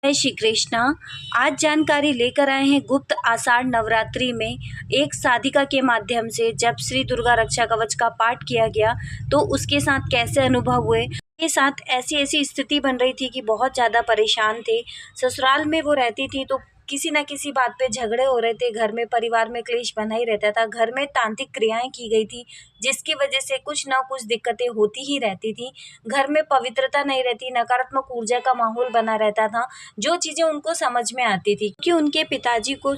जय श्री कृष्णा। आज जानकारी लेकर आए हैं गुप्त आषाढ़ नवरात्रि में एक साधिका के माध्यम से जब श्री दुर्गा रक्षा कवच का पाठ किया गया तो उसके साथ कैसे अनुभव हुए। के साथ ऐसी स्थिति बन रही थी कि बहुत ज़्यादा परेशान थे। ससुराल में वो रहती थी तो किसी न किसी बात पे झगड़े हो रहे थे, घर में परिवार में क्लेश बना ही रहता था, घर में तांत्रिक क्रियाएं की गई थी जिसकी वजह से कुछ ना कुछ दिक्कतें होती ही रहती थी। घर में पवित्रता नहीं रहती, नकारात्मक ऊर्जा का माहौल बना रहता था। जो चीज़ें उनको समझ में आती थी कि उनके पिताजी को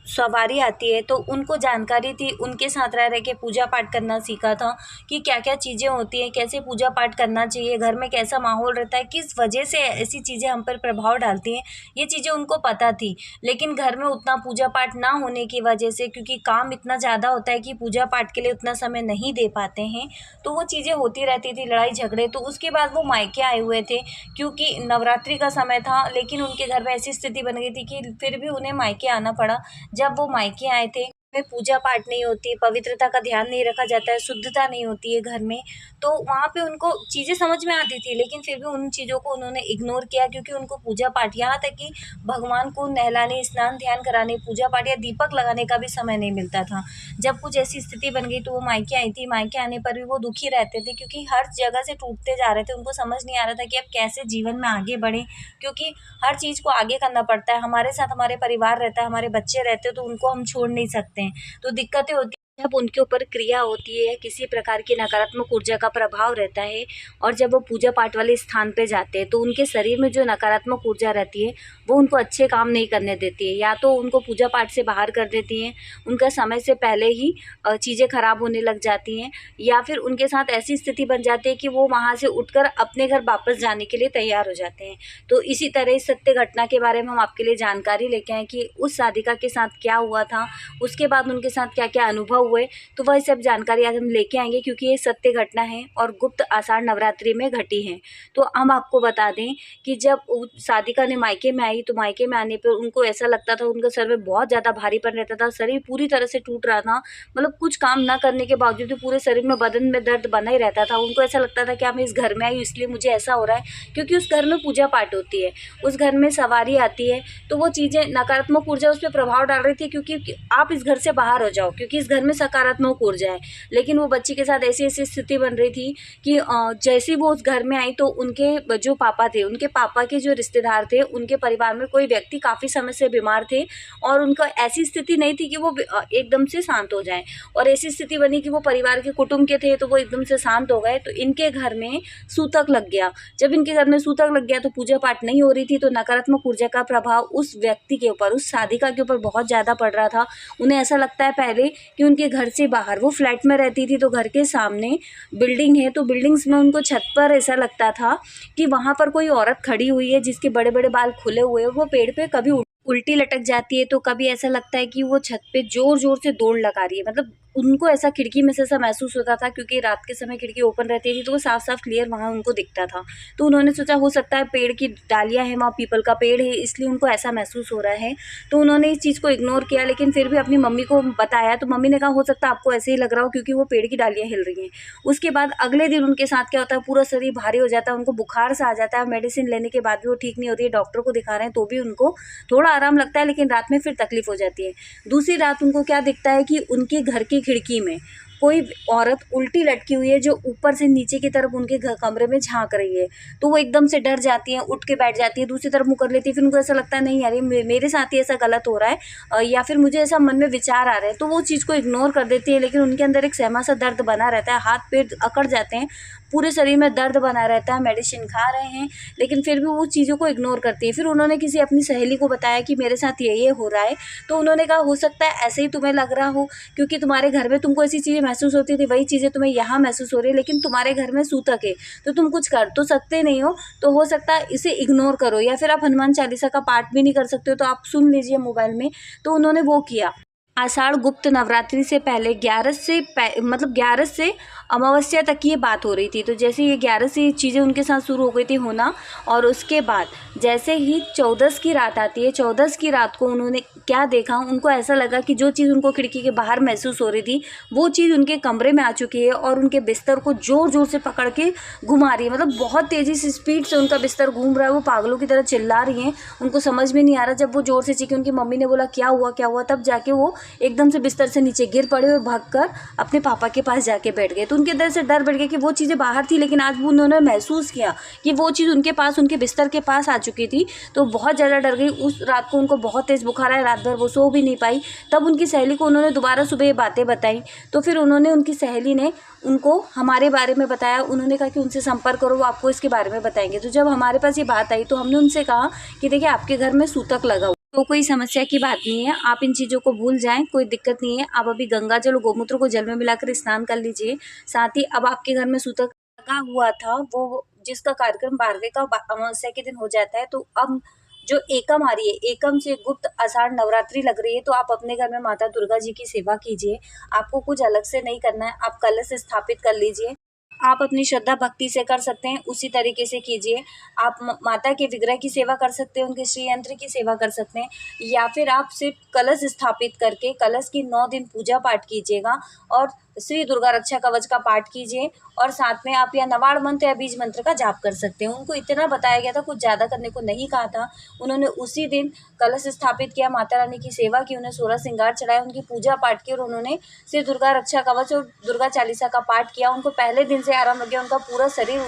सवारी आती है तो उनको जानकारी थी, उनके साथ रह के पूजा पाठ करना सीखा था कि क्या क्या चीज़ें होती हैं, कैसे पूजा पाठ करना चाहिए, घर में कैसा माहौल रहता है, किस वजह से ऐसी चीज़ें हम पर प्रभाव डालती हैं, ये चीज़ें उनको पता थी। लेकिन घर में उतना पूजा पाठ ना होने की वजह से, क्योंकि काम इतना ज़्यादा होता है कि पूजा पाठ के लिए उतना समय नहीं दे पाते हैं, तो वो चीज़ें होती रहती थी, लड़ाई झगड़े। तो उसके बाद वो मायके आए हुए थे क्योंकि नवरात्रि का समय था, लेकिन उनके घर में ऐसी स्थिति बन गई थी कि फिर भी उन्हें मायके आना पड़ा। जब वो मायके आए थे में पूजा पाठ नहीं होती, पवित्रता का ध्यान नहीं रखा जाता है, शुद्धता नहीं होती है घर में, तो वहाँ पे उनको चीज़ें समझ में आती थी, लेकिन फिर भी उन चीज़ों को उन्होंने इग्नोर किया क्योंकि उनको पूजा पाठ, यहाँ तक कि भगवान को नहलाने, स्नान ध्यान कराने, पूजा पाठ या दीपक लगाने का भी समय नहीं मिलता था। जब कुछ ऐसी स्थिति बन गई तो वो मायके आई थी। मायके आने पर भी वो दुखी रहते थे क्योंकि हर जगह से टूटते जा रहे थे। उनको समझ नहीं आ रहा था कि अब कैसे जीवन में आगे बढ़ें, क्योंकि हर चीज़ को आगे करना पड़ता है। हमारे साथ हमारे परिवार रहता है, हमारे बच्चे रहते हैं, तो उनको हम छोड़ नहीं सकते हैं। तो दिक्कतें होती हैं जब उनके ऊपर क्रिया होती है, किसी प्रकार की नकारात्मक ऊर्जा का प्रभाव रहता है, और जब वो पूजा पाठ वाले स्थान पे जाते हैं तो उनके शरीर में जो नकारात्मक ऊर्जा रहती है वो उनको अच्छे काम नहीं करने देती है, या तो उनको पूजा पाठ से बाहर कर देती हैं, उनका समय से पहले ही चीज़ें खराब होने लग जाती हैं, या फिर उनके साथ ऐसी स्थिति बन जाती है कि वो वहाँ से उठकर अपने घर वापस जाने के लिए तैयार हो जाते हैं। तो इसी तरह इस सत्य घटना के बारे में हम आपके लिए जानकारी लेके आए कि उस साधिका के साथ क्या हुआ था, उसके बाद उनके साथ क्या क्या अनुभव हुए। तो वह सब जानकारी आज हम लेके आएंगे क्योंकि ये सत्य घटना है और गुप्त आषाढ़ नवरात्रि में घटी है। तो हम आपको बता दें कि जब साधिका ने मायके में आई तो मायके में आने पर उनको ऐसा लगता था, उनके सर में बहुत ज़्यादा भारीपन रहता था, शरीर पूरी तरह से टूट रहा था, मतलब कुछ काम ना करने के बावजूद भी पूरे शरीर में, बदन में दर्द बना ही रहता था। उनको ऐसा लगता था कि मैं इस घर में आई हूँ इसलिए मुझे ऐसा हो रहा है, क्योंकि उस घर में पूजा पाठ होती है, उस घर में सवारी आती है, तो वो चीज़ें नकारात्मक ऊर्जा उस पर प्रभाव डाल रही थी क्योंकि आप इस घर से बाहर हो जाओ, क्योंकि इस घर में सकारात्मक ऊर्जा है। लेकिन वो बच्ची के साथ ऐसी स्थिति बन रही थी कि जैसे वो उस घर में आई तो उनके जो पापा थे, उनके पापा के जो रिश्तेदार थे, उनके परिवार में कोई व्यक्ति काफ़ी समय से बीमार थे और उनका ऐसी स्थिति नहीं थी कि वो एकदम से शांत हो जाए, और ऐसी स्थिति बनी कि वो परिवार के कुटुंब के थे तो वो एकदम से शांत हो गए। तो इनके घर में सूतक लग गया। जब इनके घर में सूतक लग गया तो पूजा पाठ नहीं हो रही थी, तो नकारात्मक ऊर्जा का प्रभाव उस व्यक्ति के ऊपर, उस साधिका के ऊपर बहुत ज़्यादा पड़ रहा था। उन्हें ऐसा लगता है पहले कि उनके घर से बाहर, वो फ्लैट में रहती थी तो घर के सामने बिल्डिंग है, तो बिल्डिंग्स में उनको छत पर ऐसा लगता था कि वहाँ पर कोई औरत खड़ी हुई है जिसके बड़े बड़े बाल खुले हुए हैं, वो पेड़ पे कभी उल्टी लटक जाती है, तो कभी ऐसा लगता है कि वो छत पे जोर जोर से दौड़ लगा रही है। मतलब उनको ऐसा खिड़की में से ऐसा महसूस होता था, क्योंकि रात के समय खिड़की ओपन रहती थी तो वो साफ साफ क्लियर वहाँ उनको दिखता था। तो उन्होंने सोचा हो सकता है पेड़ की डालियाँ हैं, वहाँ पीपल का पेड़ है, इसलिए उनको ऐसा महसूस हो रहा है। तो उन्होंने इस चीज़ को इग्नोर किया, लेकिन फिर भी अपनी मम्मी को बताया, तो मम्मी ने कहा हो सकता है आपको ऐसे ही लग रहा हो क्योंकि वो पेड़ की डालियाँ हिल रही हैं। उसके बाद अगले दिन उनके साथ क्या होता है, पूरा शरीर भारी हो जाता है, उनको बुखार सा आ जाता है, मेडिसिन लेने के बाद भी वो ठीक नहीं होती है, डॉक्टर को दिखा रहे हैं तो भी उनको थोड़ा आराम लगता है, लेकिन रात में फिर तकलीफ हो जाती है। दूसरी रात उनको क्या दिखता है कि उनके घर की खिड़की में कोई औरत उल्टी लटकी हुई है जो ऊपर से नीचे की तरफ उनके कमरे में झांक रही है। तो वो एकदम से डर जाती हैं, उठ के बैठ जाती है, दूसरी तरफ मुँह कर लेती है। फिर उनको ऐसा लगता है नहीं यार ये मेरे साथ ही ऐसा गलत हो रहा है, या फिर मुझे ऐसा मन में विचार आ रहे हैं, तो वो चीज़ को इग्नोर कर देती है। लेकिन उनके अंदर एक सहमा सा दर्द बना रहता है, हाथ पैर अकड़ जाते हैं, पूरे शरीर में दर्द बना रहता है, मेडिसिन खा रहे हैं, लेकिन फिर भी वो चीज़ों को इग्नोर करती है। फिर उन्होंने किसी अपनी सहेली को बताया कि मेरे साथ ये हो रहा है, तो उन्होंने कहा हो सकता है ऐसे ही तुम्हें लग रहा हो, क्योंकि तुम्हारे घर में तुमको ऐसी चीज़ें महसूस होती थी, वही चीज़ें तुम्हें यहाँ महसूस हो रही है, लेकिन तुम्हारे घर में सूतक है तो तुम कुछ कर तो सकते नहीं हो, तो हो सकता है इसे इग्नोर करो, या फिर आप हनुमान चालीसा का पाठ भी नहीं कर सकते हो तो आप सुन लीजिए मोबाइल में। तो उन्होंने वो किया। आषाढ़ गुप्त नवरात्रि से पहले 11 से अमावस्या तक की ये बात हो रही थी। तो जैसे ये 11 से ये चीज़ें उनके साथ शुरू हो गई थी होना, और उसके बाद जैसे ही 14 की रात आती है, 14 की रात को उन्होंने क्या देखा, उनको ऐसा लगा कि जो चीज़ उनको खिड़की के बाहर महसूस हो रही थी वो चीज़ उनके कमरे में आ चुकी है और उनके बिस्तर को ज़ोर ज़ोर से पकड़ के घुमा रही है। मतलब बहुत तेज़ी से स्पीड से उनका बिस्तर घूम रहा है, वो पागलों की तरह चिल्ला रही हैं, उनको समझ में नहीं आ रहा। जब वो ज़ोर से चीखी, उनकी मम्मी ने बोला क्या हुआ क्या हुआ, तब जाके वो एकदम से बिस्तर से नीचे गिर पड़े और भागकर अपने पापा के पास जाके बैठ गए। तो उनके अंदर से डर बैठ गया कि वो चीज़ें बाहर थी, लेकिन आज वो उन्होंने महसूस किया कि वो चीज़ उनके पास, उनके बिस्तर के पास आ चुकी थी। तो बहुत ज़्यादा डर गई। उस रात को उनको बहुत तेज़ बुखार आया, रात भर वो सो भी नहीं पाई। तब उनकी सहेली को उन्होंने दोबारा सुबह ये बातें बताई। तो फिर उनकी सहेली ने उनको हमारे बारे में बताया। उन्होंने कहा कि उनसे संपर्क करो, वो आपको इसके बारे में बताएंगे। तो जब हमारे पास ये बात आई तो हमने उनसे कहा कि देखिए आपके घर में सूतक लगा, तो कोई समस्या की बात नहीं है, आप इन चीज़ों को भूल जाएं, कोई दिक्कत नहीं है। आप अभी गंगा जल और गोमूत्र को जल में मिलाकर स्नान कर लीजिए। साथ ही अब आपके घर में सूतक लगा हुआ था, वो जिसका कार्यक्रम 12वें का अमावस्या के दिन हो जाता है। तो अब जो एकम आ रही है, एकम से गुप्त आषाढ़ नवरात्रि लग रही है, तो आप अपने घर में माता दुर्गा जी की सेवा कीजिए। आपको कुछ अलग से नहीं करना है, आप कलश स्थापित कर लीजिए। आप अपनी श्रद्धा भक्ति से कर सकते हैं, उसी तरीके से कीजिए। आप माता के विग्रह की सेवा कर सकते हैं, उनके श्री यंत्र की सेवा कर सकते हैं, या फिर आप सिर्फ कलश स्थापित करके कलश की 9 दिन पूजा पाठ कीजिएगा और श्री दुर्गा रक्षा कवच का पाठ कीजिए। और साथ में आप या नवाड़ मंत्र या बीज मंत्र का जाप कर सकते हैं। उनको इतना बताया गया था, कुछ ज़्यादा करने को नहीं कहा था। उन्होंने उसी दिन कलश स्थापित किया, माता रानी की सेवा की, उन्हें 16 श्रृंगार चढ़ाए, उनकी पूजा पाठ की और उन्होंने श्री दुर्गा रक्षा कवच और दुर्गा चालीसा का पाठ किया। उनको पहले दिन से आराम लग गया, उनका पूरा शरीर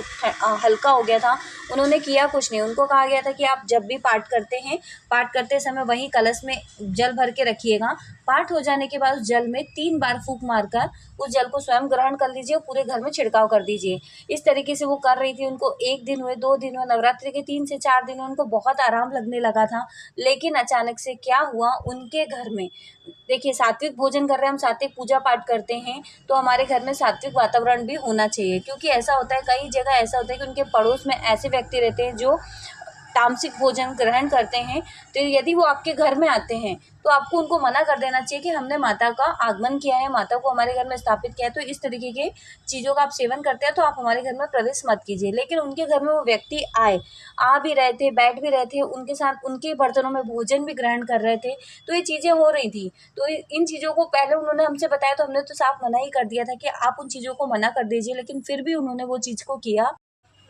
हल्का हो गया था। उन्होंने किया कुछ नहीं, उनको कहा गया था कि आप जब भी पाठ करते हैं, पाठ करते समय वहीं कलश में जल भर के रखिएगा। पाठ हो जाने के बाद उस जल में 3 बार फूंक मारकर उस जल को स्वयं ग्रहण कर लीजिए और पूरे घर में छिड़काव कर दीजिए। इस तरीके से वो कर रही थी। उनको 1 दिन हुए, 2 दिन हुए, नवरात्रि के 3 से 4 दिन उनको बहुत आराम लगने लगा था। लेकिन अचानक से क्या हुआ, उनके घर में देखिए सात्विक भोजन कर रहे हैं हम, सात्विक पूजा पाठ करते हैं, तो हमारे घर में सात्विक वातावरण भी होना चाहिए। क्योंकि ऐसा होता है, कई जगह ऐसा होता है कि उनके पड़ोस में ऐसे व्यक्ति रहते हैं जो तामसिक भोजन ग्रहण करते हैं। तो यदि वो आपके घर में आते हैं तो आपको उनको मना कर देना चाहिए कि हमने माता का आगमन किया है, माता को हमारे घर में स्थापित किया है, तो इस तरीके के चीज़ों का आप सेवन करते हैं तो आप हमारे घर में प्रवेश मत कीजिए। लेकिन उनके घर में वो व्यक्ति आ भी रहे थे, बैठ भी रहे थे, उनके साथ उनके बर्तनों में भोजन भी ग्रहण कर रहे थे, तो ये चीज़ें हो रही थी। तो इन चीज़ों को पहले उन्होंने हमसे बताया तो हमने तो साफ मना ही कर दिया था कि आप उन चीज़ों को मना कर दीजिए, लेकिन फिर भी उन्होंने वो चीज़ को किया।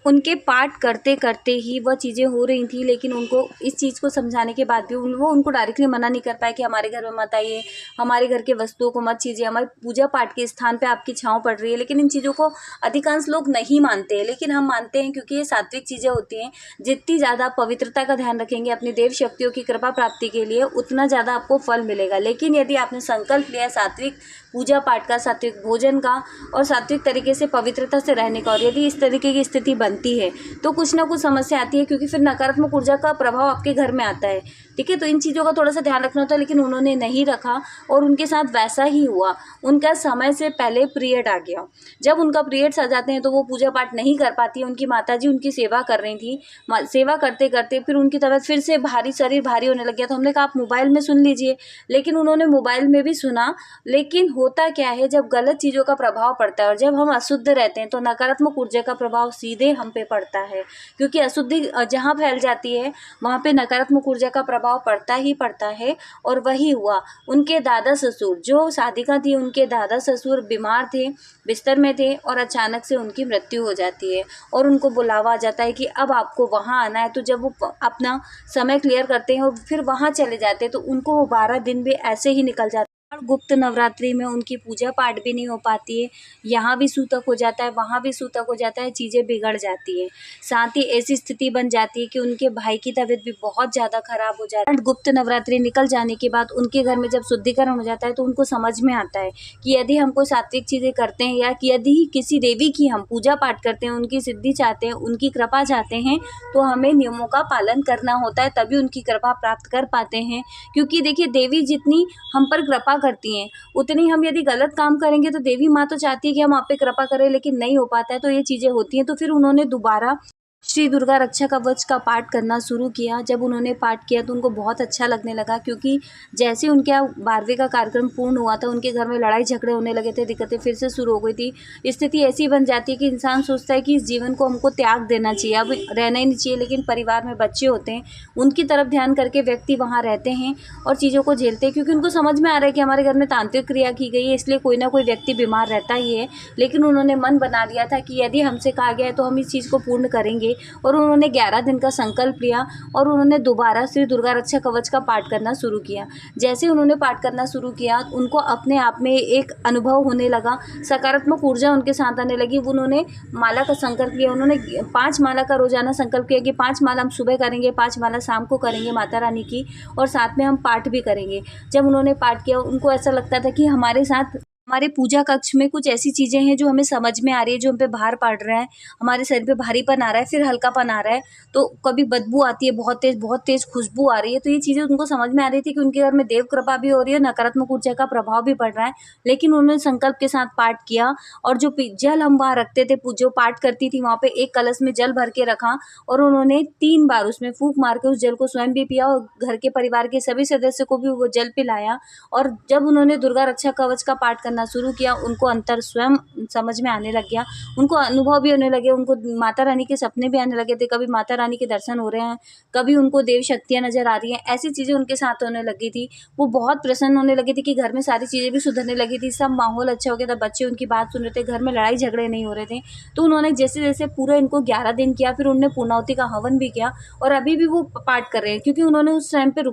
उनके पाठ करते करते ही वह चीज़ें हो रही थी, लेकिन उनको इस चीज़ को समझाने के बाद भी वो उनको डायरेक्टली मना नहीं कर पाए कि हमारे घर में मत आइए, हमारे घर के वस्तुओं को मत छीजिए, हमारे पूजा पाठ के स्थान पे आपकी छाँव पड़ रही है। लेकिन इन चीज़ों को अधिकांश लोग नहीं मानते हैं, लेकिन हम मानते हैं क्योंकि ये सात्विक चीज़ें होती हैं। जितनी ज़्यादा पवित्रता का ध्यान रखेंगे अपनी देव शक्तियों की कृपा प्राप्ति के लिए, उतना ज़्यादा आपको फल मिलेगा। लेकिन यदि आपने संकल्प लिया सात्विक पूजा पाठ का, सात्विक भोजन का और सात्विक तरीके से पवित्रता से रहने का, और यदि इस तरीके की स्थिति बनती है तो कुछ ना कुछ समस्या आती है, क्योंकि फिर नकारात्मक ऊर्जा का प्रभाव आपके घर में आता है। ठीक है, तो इन चीज़ों का थोड़ा सा ध्यान रखना होता है, लेकिन उन्होंने नहीं रखा और उनके साथ वैसा ही हुआ। उनका समय से पहले पीरियड आ गया। जब उनका पीरियड्स आ जाते हैं तो वो पूजा पाठ नहीं कर पाती। उनकी माताजी उनकी सेवा कर रही थी, सेवा करते करते फिर उनकी तबीयत फिर से भारी, शरीर भारी होने लग गया। तो हमने कहा आप मोबाइल में सुन लीजिए, लेकिन उन्होंने मोबाइल में भी सुना। लेकिन होता क्या है, जब गलत चीज़ों का प्रभाव पड़ता है और जब हम अशुद्ध रहते हैं तो नकारात्मक ऊर्जा का प्रभाव सीधे हम पे पड़ता है, क्योंकि अशुद्धि जहाँ फैल जाती है वहाँ पे नकारात्मक ऊर्जा का प्रभाव पड़ता ही पड़ता है। और वही हुआ। उनके दादा ससुर, जो साधिका थी, उनके दादा ससुर बीमार थे, बिस्तर में थे और अचानक से उनकी मृत्यु हो जाती है और उनको बुलावा आ जाता है कि अब आपको वहाँ आना है। तो जब वो अपना समय क्लियर करते हैं और फिर वहाँ चले जाते हैं तो उनको वो 12 दिन भी ऐसे ही निकल जाते हैं। और गुप्त नवरात्रि में उनकी पूजा पाठ भी नहीं हो पाती है, यहाँ भी सूतक हो जाता है, वहाँ भी सूतक हो जाता है, चीज़ें बिगड़ जाती है। साथ ही ऐसी स्थिति बन जाती है कि उनके भाई की तबीयत भी बहुत ज़्यादा खराब हो जाती है। गुप्त नवरात्रि निकल जाने के बाद उनके घर में जब शुद्धिकरण हो जाता है तो उनको समझ में आता है कि यदि हम कोई सात्विक चीज़ें करते हैं या कि यदि किसी देवी की हम पूजा पाठ करते हैं, उनकी सिद्धि चाहते हैं, उनकी कृपा चाहते हैं, तो हमें नियमों का पालन करना होता है, तभी उनकी कृपा प्राप्त कर पाते हैं। क्योंकि देखिए देवी जितनी हम पर कृपा करती हैं, उतनी हम यदि गलत काम करेंगे तो देवी माँ तो चाहती है कि हम आप पे कृपा करें, लेकिन नहीं हो पाता है। तो ये चीज़ें होती हैं। तो फिर उन्होंने दोबारा श्री दुर्गा रक्षा कवच का पाठ करना शुरू किया। जब उन्होंने पाठ किया तो उनको बहुत अच्छा लगने लगा, क्योंकि जैसे उनके यहाँ 12वें का कार्यक्रम पूर्ण हुआ था, उनके घर में लड़ाई झगड़े होने लगे थे, दिक्कतें फिर से शुरू हो गई थी। स्थिति ऐसी बन जाती है कि इंसान सोचता है कि इस जीवन को हमको त्याग देना चाहिए, अब रहना ही नहीं चाहिए। लेकिन परिवार में बच्चे होते हैं, उनकी तरफ ध्यान करके व्यक्ति वहाँ रहते हैं और चीज़ों को झेलते हैं, क्योंकि उनको समझ में आ रहा है कि हमारे घर में तांत्रिक क्रिया की गई है, इसलिए कोई ना कोई व्यक्ति बीमार रहता ही है। लेकिन उन्होंने मन बना लिया था कि यदि हमसे कहा गया है तो हम इस चीज़ को पूर्ण करेंगे, और उन्होंने 11 दिन का संकल्प लिया और उन्होंने दोबारा श्री दुर्गा रक्षा कवच का पाठ करना शुरू किया। जैसे उन्होंने पाठ करना शुरू किया, उनको अपने आप में एक अनुभव होने लगा, सकारात्मक ऊर्जा उनके साथ आने लगी। उन्होंने माला का संकल्प लिया, उन्होंने 5 माला का रोजाना संकल्प किया कि 5 माला हम सुबह करेंगे, 5 माला शाम को करेंगे माता रानी की, और साथ में हम पाठ भी करेंगे। जब उन्होंने पाठ किया, उनको ऐसा लगता था कि हमारे साथ हमारे पूजा कक्ष में कुछ ऐसी चीज़ें हैं जो हमें समझ में आ रही है, जो हम पे भार पड़ रहा है, हमारे शरीर पे भारीपन आ रहा है, फिर हल्कापन आ रहा है, तो कभी बदबू आती है, बहुत तेज़ खुशबू आ रही है। तो ये चीज़ें उनको समझ में आ रही थी कि उनके घर में देव कृपा भी हो रही है, नकारात्मक ऊर्जा का प्रभाव भी पड़ रहा है। लेकिन उन्होंने संकल्प के साथ पाठ किया, और जो जल हम वहाँ रखते थे, जो पाठ करती थी वहाँ पे एक कलश में जल भर के रखा, और उन्होंने 3 बार उसमें फूंक मार के उस जल को स्वयं भी पिया और घर के परिवार के सभी सदस्य को भी वो जल पिलाया। और जब उन्होंने दुर्गा रक्षा कवच का पाठ करना शुरू किया, उनको अंतर स्वयं समझ में आने लग गया, उनको अनुभव भी होने लगे, उनको माता रानी के सपने भी आने लगे थे, कभी माता रानी के दर्शन हो रहे हैं, कभी उनको देव शक्तियाँ नजर आ रही हैं, ऐसी चीज़ें उनके साथ होने लगी थी। वो बहुत प्रसन्न होने लगी थी कि घर में सारी चीज़ें भी सुधरने लगी थी, सब माहौल अच्छा हो गया था, बच्चे उनकी बात सुन रहे थे, घर में लड़ाई झगड़े नहीं हो रहे थे। तो उन्होंने जैसे जैसे पूरा इनको 11 दिन किया, फिर उन्होंने पूर्णाहुति का हवन भी किया, और अभी भी वो पाठ कर रहे हैं, क्योंकि उन्होंने उस टाइम पे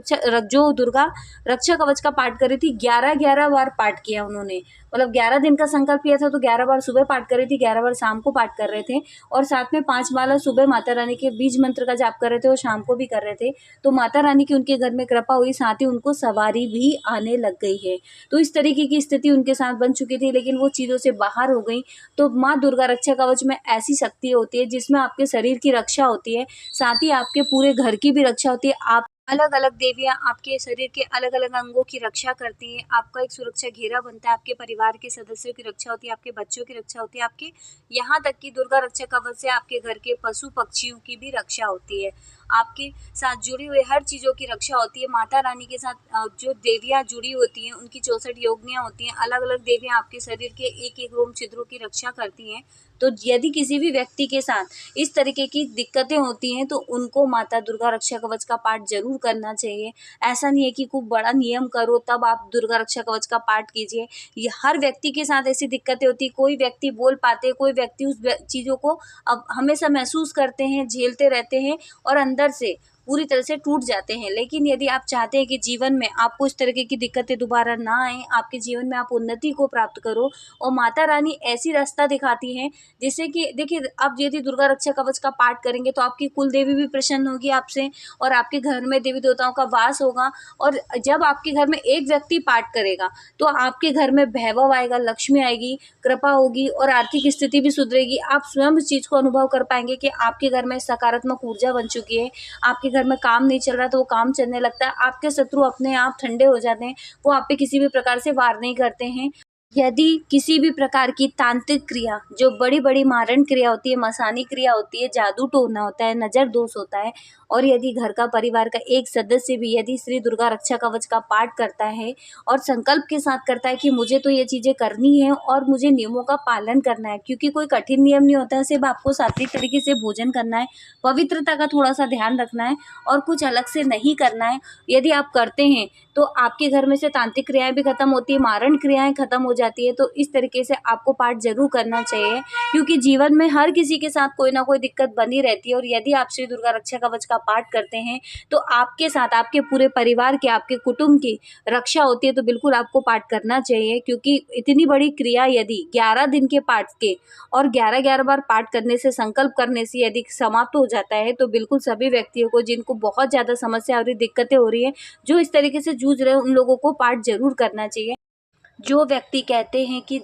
जो दुर्गा रक्षा कवच का पाठ कर रही थी, 11 बार पाठ किया उन्होंने। मतलब 11 दिन का संकल्प किया था तो 11 बार सुबह पाठ कर रही थी, 11 बार शाम को पाठ कर रहे थे, और साथ में 5 माला सुबह माता रानी के बीज मंत्र का जाप कर रहे थे और शाम को भी कर रहे थे। तो माता रानी की उनके घर में कृपा हुई, साथ ही उनको सवारी भी आने लग गई है। तो इस तरीके की स्थिति उनके साथ बन चुकी थी, लेकिन वो चीज़ों से बाहर हो गई। तो माँ दुर्गा रक्षा कवच में ऐसी शक्ति होती है जिसमें आपके शरीर की रक्षा होती है, साथ ही आपके पूरे घर की भी रक्षा होती है। आप अलग-अलग देवियाँ आपके शरीर के अलग-अलग अंगों की रक्षा करती हैं, आपका एक सुरक्षा घेरा बनता है, आपके परिवार के सदस्यों की रक्षा होती है, आपके बच्चों की रक्षा होती है, आपके यहाँ तक कि दुर्गा रक्षा कवच से आपके घर के पशु-पक्षियों की भी रक्षा होती है। आपके साथ जुड़ी हुई हर चीज़ों की रक्षा होती है। माता रानी के साथ जो देवियाँ जुड़ी होती हैं, उनकी 64 योगिनियाँ होती हैं, अलग-अलग देवियाँ आपके शरीर के एक-एक रोम छिद्रों की रक्षा करती हैं। तो यदि किसी भी व्यक्ति के साथ इस तरीके की दिक्कतें होती हैं, तो उनको माता दुर्गा रक्षा कवच का पाठ ज़रूर करना चाहिए। ऐसा नहीं है कि खूब बड़ा नियम करो तब आप दुर्गा रक्षा कवच का पाठ कीजिए। ये हर व्यक्ति के साथ ऐसी दिक्कतें होती हैं, कोई व्यक्ति बोल पाते, कोई व्यक्ति उस चीज़ों को अब हमेशा महसूस करते हैं, झेलते रहते हैं और अंदर से पूरी तरह से टूट जाते हैं। लेकिन यदि आप चाहते हैं कि जीवन में आपको इस तरीके की दिक्कतें दोबारा ना आएँ, आपके जीवन में आप उन्नति को प्राप्त करो, और माता रानी ऐसी रास्ता दिखाती हैं जिससे कि देखिए, आप यदि दुर्गा रक्षा कवच का पाठ करेंगे तो आपकी कुल देवी भी प्रसन्न होगी आपसे, और आपके घर में देवी देवताओं का वास होगा। और जब आपके घर में एक व्यक्ति पाठ करेगा तो आपके घर में वैभव आएगा, लक्ष्मी आएगी, कृपा होगी और आर्थिक स्थिति भी सुधरेगी। आप स्वयं इस चीज़ को अनुभव कर पाएंगे कि आपके घर में सकारात्मक ऊर्जा बन चुकी है, आपके घर में काम नहीं चल रहा तो वो काम चलने लगता है, आपके शत्रु अपने आप ठंडे हो जाते हैं, वो आप पे किसी भी प्रकार से वार नहीं करते हैं। यदि किसी भी प्रकार की तांत्रिक क्रिया, जो बड़ी-बड़ी मारण क्रिया होती है, मसानी क्रिया होती है, जादू टोना होता है, नज़र दोष होता है, और यदि घर का परिवार का एक सदस्य भी यदि श्री दुर्गा रक्षा कवच का पाठ करता है और संकल्प के साथ करता है कि मुझे तो ये चीज़ें करनी है और मुझे नियमों का पालन करना है, क्योंकि कोई कठिन नियम नहीं होता है, सिर्फ आपको सात्विक तरीके से भोजन करना है, पवित्रता का थोड़ा-सा ध्यान रखना है और कुछ अलग से नहीं करना है। यदि आप करते हैं तो आपके घर में से तांत्रिक क्रियाएँ भी खत्म होती है, मारण क्रियाएँ खत्म हो जाती है। तो इस तरीके से आपको पाठ ज़रूर करना चाहिए, क्योंकि जीवन में हर किसी के साथ कोई ना कोई दिक्कत बनी रहती है, और यदि आप श्री दुर्गा रक्षा कवच का पाठ करते हैं तो आपके साथ आपके पूरे परिवार की, आपके कुटुंब की रक्षा होती है। तो बिल्कुल आपको पाठ करना चाहिए, क्योंकि इतनी बड़ी क्रिया यदि 11 दिन के पाठ के और 11-11 बार पाठ करने से, संकल्प करने से यदि समाप्त हो जाता है, तो बिल्कुल सभी व्यक्तियों को जिनको बहुत ज़्यादा समस्या हो रही, दिक्कतें हो रही हैं, जो इस तरीके से जूझ रहे हैं, उन लोगों को पाठ ज़रूर करना चाहिए। जो व्यक्ति कहते हैं कि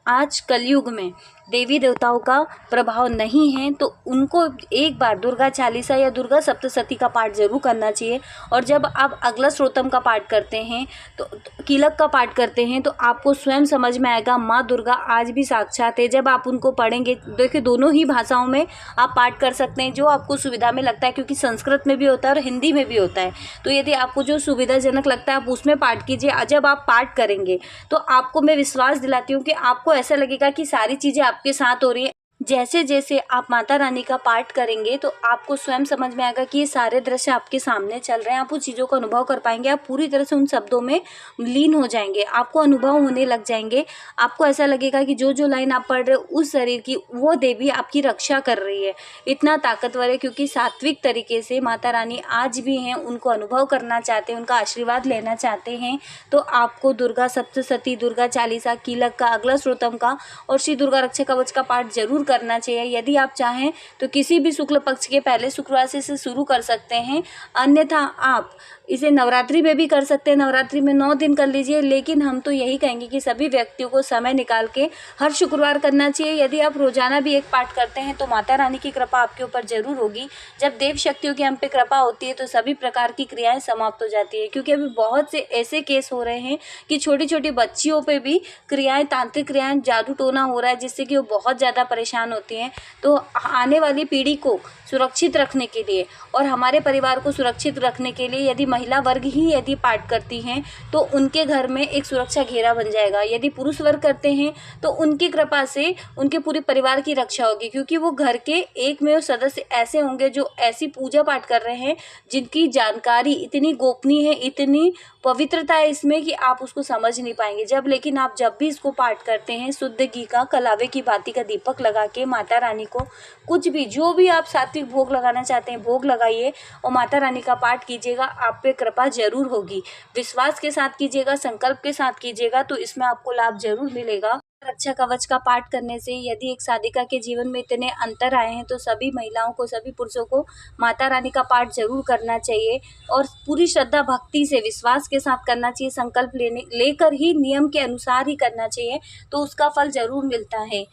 आज कलयुग में देवी देवताओं का प्रभाव नहीं है तो उनको एक बार दुर्गा चालीसा या दुर्गा सप्तशती का पाठ जरूर करना चाहिए। और जब आप अगला श्रोतम का पाठ करते हैं तो कीलक का पाठ करते हैं तो आपको स्वयं समझ में आएगा माँ दुर्गा आज भी साक्षात है। जब आप उनको पढ़ेंगे, देखिए दोनों ही भाषाओं में आप पाठ कर सकते हैं जो आपको सुविधा में लगता है, क्योंकि संस्कृत में भी होता है और हिंदी में भी होता है। तो यदि आपको जो सुविधाजनक लगता है आप उसमें पाठ कीजिए। जब आप पाठ करेंगे तो आपको मैं विश्वास दिलाती हूँ कि आपको ऐसा लगेगा कि सारी चीज़ें आपके साथ हो रही है। जैसे जैसे आप माता रानी का पाठ करेंगे तो आपको स्वयं समझ में आएगा कि ये सारे दृश्य आपके सामने चल रहे हैं। आप उस चीज़ों को अनुभव कर पाएंगे, आप पूरी तरह से उन शब्दों में लीन हो जाएंगे, आपको अनुभव होने लग जाएंगे। आपको ऐसा लगेगा कि जो जो लाइन आप पढ़ रहे हो उस शरीर की वो देवी आपकी रक्षा कर रही है। इतना ताकतवर है क्योंकि सात्विक तरीके से माता रानी आज भी हैं, उनको अनुभव करना चाहते हैं, उनका आशीर्वाद लेना चाहते हैं तो आपको दुर्गा सप्तशती, दुर्गा चालीसा, कीलक का, अगला श्रोतम का और श्री दुर्गा रक्षा कवच का पाठ जरूर करना चाहिए। यदि आप चाहें तो किसी भी शुक्ल पक्ष के पहले शुक्रवार से शुरू कर सकते हैं, अन्यथा आप इसे नवरात्रि में भी कर सकते हैं। नवरात्रि में 9 दिन कर लीजिए, लेकिन हम तो यही कहेंगे कि सभी व्यक्तियों को समय निकाल के हर शुक्रवार करना चाहिए। यदि आप रोजाना भी एक पाठ करते हैं तो माता रानी की कृपा आपके ऊपर जरूर होगी। जब देव शक्तियों की हम पे कृपा होती है तो सभी प्रकार की क्रियाएं समाप्त हो जाती है, क्योंकि अभी बहुत से ऐसे केस हो रहे हैं कि छोटी छोटी बच्चियों पे भी क्रियाएं, तांत्रिक क्रियाएं, जादू टोना हो रहा है, जिससे कि वो बहुत ज़्यादा परेशान होती हैं। तो आने वाली पीढ़ी को सुरक्षित रखने के लिए और हमारे परिवार को सुरक्षित रखने के लिए यदि महिला वर्ग ही यदि पाठ करती हैं तो उनके घर में एक सुरक्षा घेरा बन जाएगा। यदि पुरुष वर्ग करते हैं तो उनकी कृपा से उनके पूरे परिवार की रक्षा होगी, क्योंकि वो घर के एकमेव सदस्य ऐसे होंगे जो ऐसी पूजा पाठ कर रहे हैं जिनकी जानकारी इतनी गोपनीय है, इतनी पवित्रता है इसमें कि आप उसको समझ नहीं पाएंगे। लेकिन आप जब भी इसको पाठ करते हैं शुद्ध घी का, कलावे की बाती का दीपक लगा के माता रानी को कुछ भी, जो भी आप सात्विक भोग लगाना चाहते हैं भोग लगाइए और माता रानी का पाठ कीजिएगा। आप पे कृपा जरूर होगी। विश्वास के साथ कीजिएगा, संकल्प के साथ कीजिएगा तो इसमें आपको लाभ जरूर मिलेगा। रक्षा कवच का पाठ करने से यदि एक साधिका के जीवन में इतने अंतर आए हैं तो सभी महिलाओं को, सभी पुरुषों को माता रानी का पाठ जरूर करना चाहिए और पूरी श्रद्धा भक्ति से, विश्वास के साथ करना चाहिए। संकल्प लेकर ही, नियम के अनुसार ही करना चाहिए तो उसका फल जरूर मिलता है।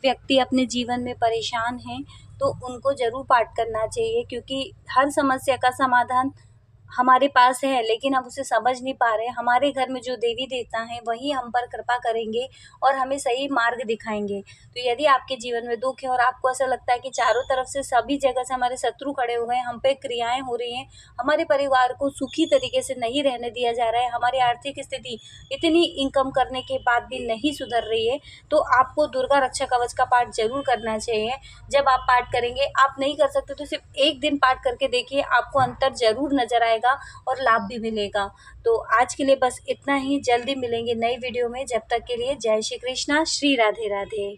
व्यक्ति अपने जीवन में परेशान हैं तो उनको जरूर पाठ करना चाहिए, क्योंकि हर समस्या का समाधान हमारे पास है लेकिन हम उसे समझ नहीं पा रहे। हमारे घर में जो देवी देवता हैं वही हम पर कृपा करेंगे और हमें सही मार्ग दिखाएंगे। तो यदि आपके जीवन में दुख है और आपको ऐसा लगता है कि चारों तरफ से, सभी जगह से हमारे शत्रु खड़े हुए हैं, हम पे क्रियाएं हो रही हैं, हमारे परिवार को सुखी तरीके से नहीं रहने दिया जा रहा है, हमारी आर्थिक स्थिति इतनी इनकम करने के बाद भी नहीं सुधर रही है, तो आपको दुर्गा रक्षा कवच का पाठ जरूर करना चाहिए। जब आप पाठ करेंगे, आप नहीं कर सकते तो सिर्फ एक दिन पाठ करके देखिए, आपको अंतर जरूर नजर आएगा और लाभ भी मिलेगा। तो आज के लिए बस इतना ही। जल्दी मिलेंगे नई वीडियो में। जब तक के लिए जय श्री कृष्णा, श्री राधे राधे।